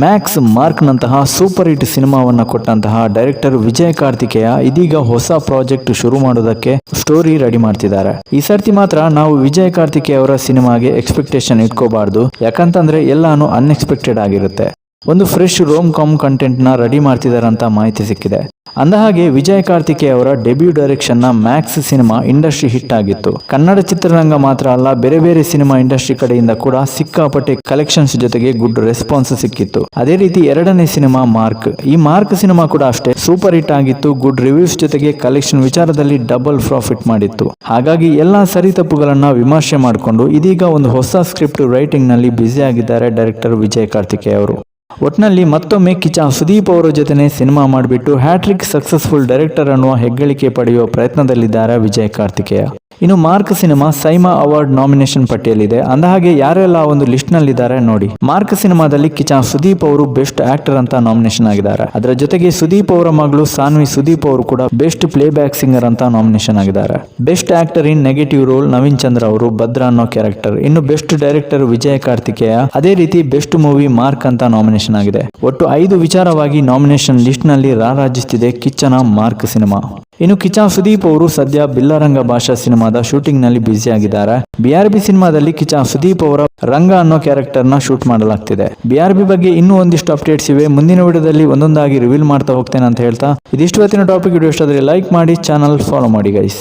Max mark ನಂತಹ super hit ಸಿನಿಮಾವನ್ನ ಕೊಟ್ಟಂತಹ director Vijay Kartikeya ಇದೀಗ ಹೊಸ ಪ್ರಾಜೆಕ್ಟ್ ಶುರು ಮಾಡೋದಕ್ಕೆ ಸ್ಟೋರಿ ರೆಡಿ ಮಾಡ್ತಿದ್ದಾರೆ. ಈ ಸರ್ತಿ ಮಾತ್ರ ನಾವು ವಿಜಯ್ ಕಾರ್ತಿಕೇಯ ಅವರ ಸಿನಿಮಾಗೆ ಎಕ್ಸ್ಪೆಕ್ಟೇಷನ್ ಇಟ್ಕೋಬಾರ್ದು, ಯಾಕಂತಂದ್ರೆ ಎಲ್ಲಾನು ಅನ್ಎಕ್ಸ್ಪೆಕ್ಟೆಡ್ ಆಗಿರುತ್ತೆ. ಒಂದು ಫ್ರೆಶ್ ರೋಮ್ ಕಾಮ್ ಕಂಟೆಂಟ್ ನ ರೆಡಿ ಮಾಡ್ತಿದಾರಂತ ಮಾಹಿತಿ ಸಿಕ್ಕಿದೆ. ಅಂದಹಾಗೆ ವಿಜಯ್ ಕಾರ್ತಿಕೇಯ ಅವರ ಡೆಬ್ಯೂ ಡೈರೆಕ್ಷನ್ ನ ಮ್ಯಾಕ್ಸ್ ಸಿನಿಮಾ ಇಂಡಸ್ಟ್ರಿ ಹಿಟ್ ಆಗಿತ್ತು. ಕನ್ನಡ ಚಿತ್ರರಂಗ ಮಾತ್ರ ಅಲ್ಲ, ಬೇರೆ ಬೇರೆ ಸಿನಿಮಾ ಇಂಡಸ್ಟ್ರಿ ಕಡೆಯಿಂದ ಕೂಡ ಸಿಕ್ಕಾಪಟ್ಟೆ ಕಲೆಕ್ಷನ್ಸ್ ಜೊತೆಗೆ ಗುಡ್ ರೆಸ್ಪಾನ್ಸ್ ಸಿಕ್ಕಿತ್ತು. ಅದೇ ರೀತಿ ಎರಡನೇ ಸಿನಿಮಾ ಮಾರ್ಕ್, ಈ ಮಾರ್ಕ್ ಸಿನಿಮಾ ಕೂಡ ಅಷ್ಟೇ ಸೂಪರ್ ಹಿಟ್ ಆಗಿತ್ತು. ಗುಡ್ ರಿವ್ಯೂಸ್ ಜೊತೆಗೆ ಕಲೆಕ್ಷನ್ ವಿಚಾರದಲ್ಲಿ ಡಬಲ್ ಪ್ರಾಫಿಟ್ ಮಾಡಿತ್ತು. ಹಾಗಾಗಿ ಎಲ್ಲಾ ಸರಿ ತಪ್ಪುಗಳನ್ನ ವಿಮರ್ಶೆ ಮಾಡಿಕೊಂಡು ಇದೀಗ ಒಂದು ಹೊಸ ಸ್ಕ್ರಿಪ್ಟ್ ರೈಟಿಂಗ್ ನಲ್ಲಿ ಬ್ಯುಸಿ ಆಗಿದ್ದಾರೆ ಡೈರೆಕ್ಟರ್ ವಿಜಯ್ ಕಾರ್ತಿಕೇಯ ಅವರು. ಒಟ್ನಲ್ಲಿ ಮತ್ತೊಮ್ಮೆ ಕಿಚ್ಚ ಸುದೀಪ್ ಅವರ ಜೊತೆನೆ ಸಿನಿಮಾ ಮಾಡಿಬಿಟ್ಟು ಹ್ಯಾಟ್ರಿಕ್ ಸಕ್ಸಸ್ಫುಲ್ ಡೈರೆಕ್ಟರ್ ಅನ್ನುವ ಹೆಗ್ಗಳಿಕೆ ಪಡೆಯುವ ಪ್ರಯತ್ನದಲ್ಲಿದ್ದಾರೆ ವಿಜಯ್ ಕಾರ್ತಿಕೇಯ. ಇನ್ನು Mark cinema SIIMA award nomination ಪಟ್ಟಿಯಲ್ಲಿದೆ. ಅಂದಹಾಗೆ ಯಾರೆಲ್ಲ ಒಂದು ಲಿಸ್ಟ್ ನಲ್ಲಿದ್ದಾರೆ ನೋಡಿ. ಮಾರ್ಕ್ ಸಿನಿಮಾದಲ್ಲಿ ಕಿಚ್ಚ ಸುದೀಪ್ ಅವರು ಬೆಸ್ಟ್ ಆಕ್ಟರ್ ಅಂತ ನಾಮಿನೇಷನ್ ಆಗಿದ್ದಾರೆ. ಅದರ ಜೊತೆಗೆ ಸುದೀಪ್ ಅವರ ಮಗಳು ಸಾನ್ವಿ ಸುದೀಪ್ ಅವರು ಕೂಡ ಬೆಸ್ಟ್ ಪ್ಲೇ ಬ್ಯಾಕ್ ಸಿಂಗರ್ ಅಂತ ನಾಮಿನೇಷನ್ ಆಗಿದ್ದಾರೆ. Best actor in negative role Naveen Chandra ಅವರು ಭದ್ರ ಅನ್ನೋ ಕ್ಯಾರೆಕ್ಟರ್. ಇನ್ನು ಬೆಸ್ಟ್ ಡೈರೆಕ್ಟರ್ ವಿಜಯ್ ಕಾರ್ತಿಕೇಯ, ಅದೇ ರೀತಿ ಬೆಸ್ಟ್ ಮೂವಿ ಮಾರ್ಕ್ ಅಂತ ನಾಮಿನೇಷನ್ ಆಗಿದೆ. ಒಟ್ಟು 5 ವಿಚಾರವಾಗಿ ನಾಮಿನೇಷನ್ ಲಿಸ್ಟ್ ನಲ್ಲಿ ರಾರಾಜಿಸುತ್ತಿದೆ ಕಿಚ್ಚನ ಮಾರ್ಕ್ ಸಿನಿಮಾ. ಇನ್ನು ಕಿಚ್ಚ ಸುದೀಪ್ ಅವರು ಸದ್ಯ ಬಿಲ್ಲರಂಗ ಭಾಷಾ ಸಿನಿಮಾದ ಶೂಟಿಂಗ್ ನಲ್ಲಿ ಬ್ಯುಸಿ ಆಗಿದ್ದಾರೆ. BRB ಸಿನಿಮಾದಲ್ಲಿ ಕಿಚ್ಚ ಸುದೀಪ್ ಅವರ ರಂಗ ಅನ್ನೋ ಕ್ಯಾರೆಕ್ಟರ್ ನ ಶೂಟ್ ಮಾಡಲಾಗ್ತಿದೆ. BRB ಬಗ್ಗೆ ಇನ್ನೂ ಒಂದಿಷ್ಟು ಅಪ್ಡೇಟ್ಸ್ ಇವೆ. ಮುಂದಿನ ವಿಡಿಯೋದಲ್ಲಿ ಒಂದೊಂದಾಗಿ ರಿವೀಲ್ ಮಾಡ್ತಾ ಹೋಗ್ತೇನೆ ಅಂತ ಹೇಳ್ತಾ, ಇದಿಷ್ಟು ಹೊತ್ತಿನ ಟಾಪಿಕ್. ವಿಡಿಯೋ ಇಷ್ಟ ಆದರೆ ಲೈಕ್ ಮಾಡಿ, ಚಾನಲ್ ಫಾಲೋ ಮಾಡಿ ಗೈಸ್.